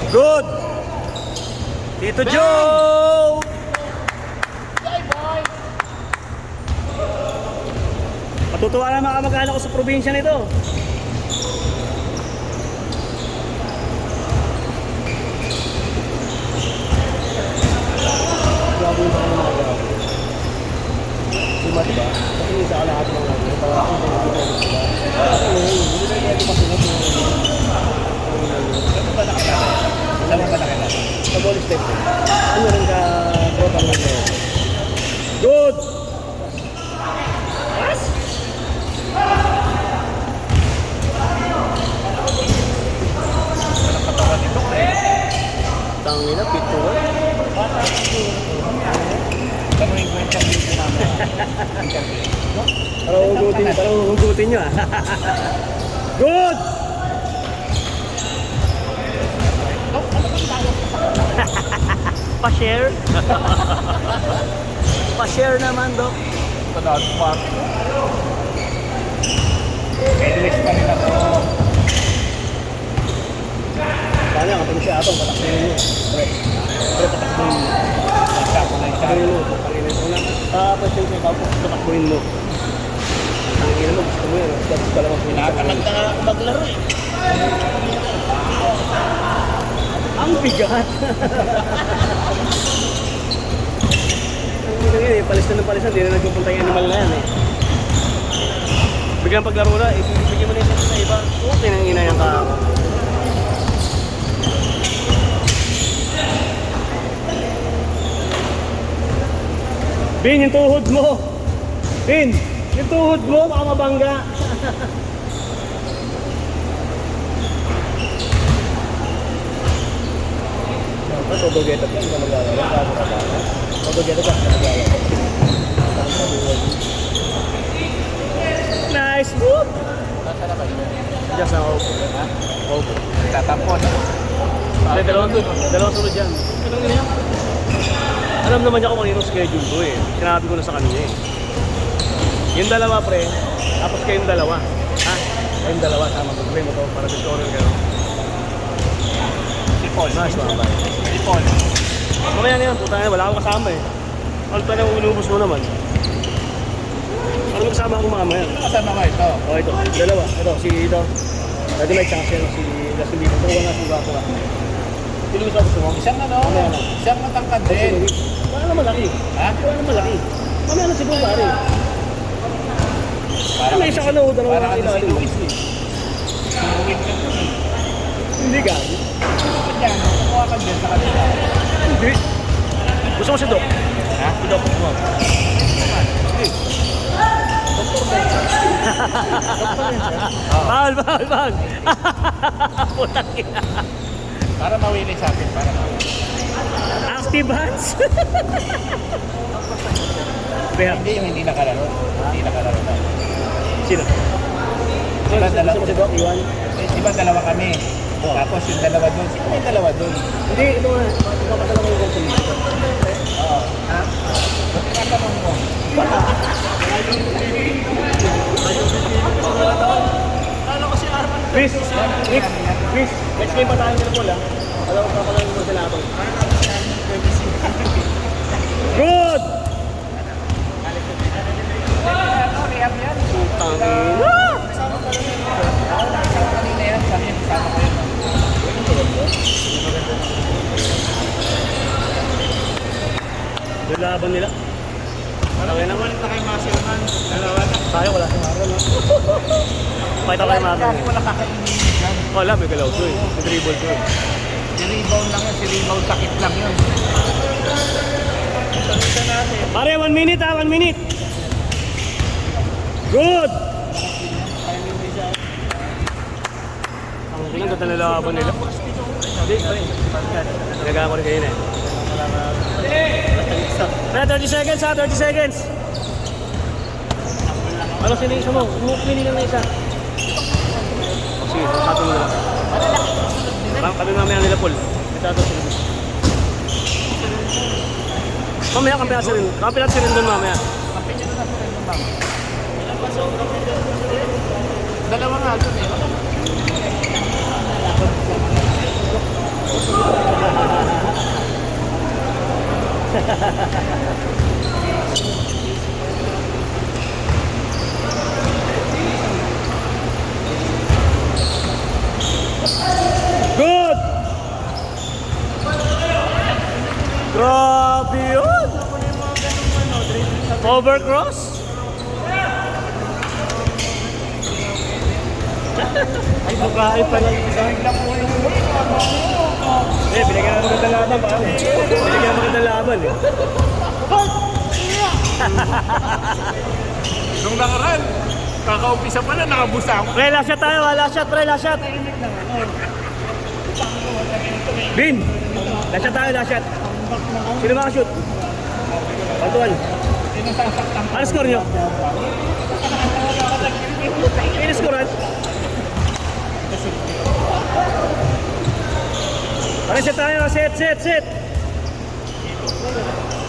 Good! Tito Joe! Matutuwa na mga kamag-anak ko sa probinsya nito. Grabe yung mga mga Suma diba? Kasi yung sa lahat ng mga parang ang pinag-ibig diba? Hindi na pwede masunod yung ano ba nakakala? Saan ba nakakala? Sa ball step. Ano rin ka tropa mo na yun? Good! Pass! Katawan nito tangin na, pituan. Tanungin ko yung pag-ibig namin. Parang hugutin nyo ah. Good! Pa-share? Pa-share naman, Dok. Tanaad pa. Endless pa rin ako. Sana nga, kung siya atong patakbuhin nyo. Pero patakbuhin mo. Patakbuhin mo. Tapos yung ikaw po, patakbuhin mo. Ang ina mo, gusto mo yan. Gusto ka lang ako. Nakakamad na ako maglaro eh. Ang bigat! Ang bigat eh, palisan ng palisan, hindi na nagpupunta yung animal na yan eh. Biglang paglaro na, ibigyan mo na yung sa iba. Okay nang ina yung ka. Bin, yung tuhod mo! Bin, yung tuhod mo, baka mabangga! Todogetot yan, hindi ka magagawa. Todogetot yan, hindi ka magagawa. Nice move! Nasa na ba yun? Diyan sa Opo. Ha? Opo. Tatampon. Dalawang sunod yan. Anong ganyan? Alam naman niya kung kanino schedule ko eh. Sinabi ko na sa kanya eh. Yung dalawa pre, tapos kayong dalawa. Ha? Kayong dalawa, sama ko. Pre mo to, para tutorial kayo. Paul. Nice mga bay. Si Paul. Mamaya na yan, puta na, wala akong kasama eh. Ano pa na inubos mo naman? Ano kasama akong mamaya? Ano kasama ka ito? Oh, ito. Dalawa. Ito, si ito. Dati may chance yan, si Justin Bieber. Ito na, si Baco ka. Sino gusto gusto mo? Isang ano? Isang matangkad din. Wala na malaki. Ha? Wala na malaki. Mamaya na siguro pare. Parang may isa ka na o, dalawa na kailangan. Si Luis eh. Si Luis ka po eh. Hindi ka. Yan, kukuha ka dyan sa kanila. Hindi. Gusto mo si Doc? Ha? Si Doc mo. Hindi. Doktor ba yan? Doktor yan siya? Bahal. Putang ina. Para mawili sa akin, para mawili. Active hands? Hindi, yung hindi nakalaro. Hindi nakalaro tayo. Sino? Diba dalawa? Si Doc, Iwan? Diba dalawa kami? Tapos yung dalawa doon, sino yung dalawa doon? Hindi, ito nga. Papadala ko yung consulate. Oo. Ha? Ba't tinatanong mo? Kala ko si Arman. Chris, next game pa tayo nila po lang. Alam ko papadala mo sila ako. Good! Rehab yan. Putang ina! Kasama ko lang yun. Kasama kanina yan. Kasama ko yun. Yung laban nila. Okay naman ito kay Masilman. Dalawa na. Tayo wala si Maron. Pakita kay Maron. Wala kakainin dyan. Wala, may galaw to eh. May dribble to eh. Si rebound lang yun. Si rebound sakit lang yun. Pare, 1 minute ha. 1 minute. Good! Ang ganda na laban nila. Hindi, pare. Nagawa ko rin kayo na eh. 30 seconds ha, 30 seconds. Ano sinisa mo? Pili lang na isa. Sige, sato mo na lang. Kami mamaya nila Paul. Ito sila. Mamaya kampihan si Rendon. Kampihan si Rendon mamaya. Kampihan nyo na si Rendon mamaya. Dalawa nga ito eh. Overcross? Ay, bukain pala yung isa. Eh, binigyan na magandang laban pa. Binigyan na magandang laban eh. Nung nakaraan, kakaumpisa pa na, nakabusa ako. Pre, last shot tayo. Last shot, pre. Last shot. Bin! Last shot tayo, last shot. Sino makashoot? Pantuan. Ano score nyo? Ano scorean? Ano set tayo? Set.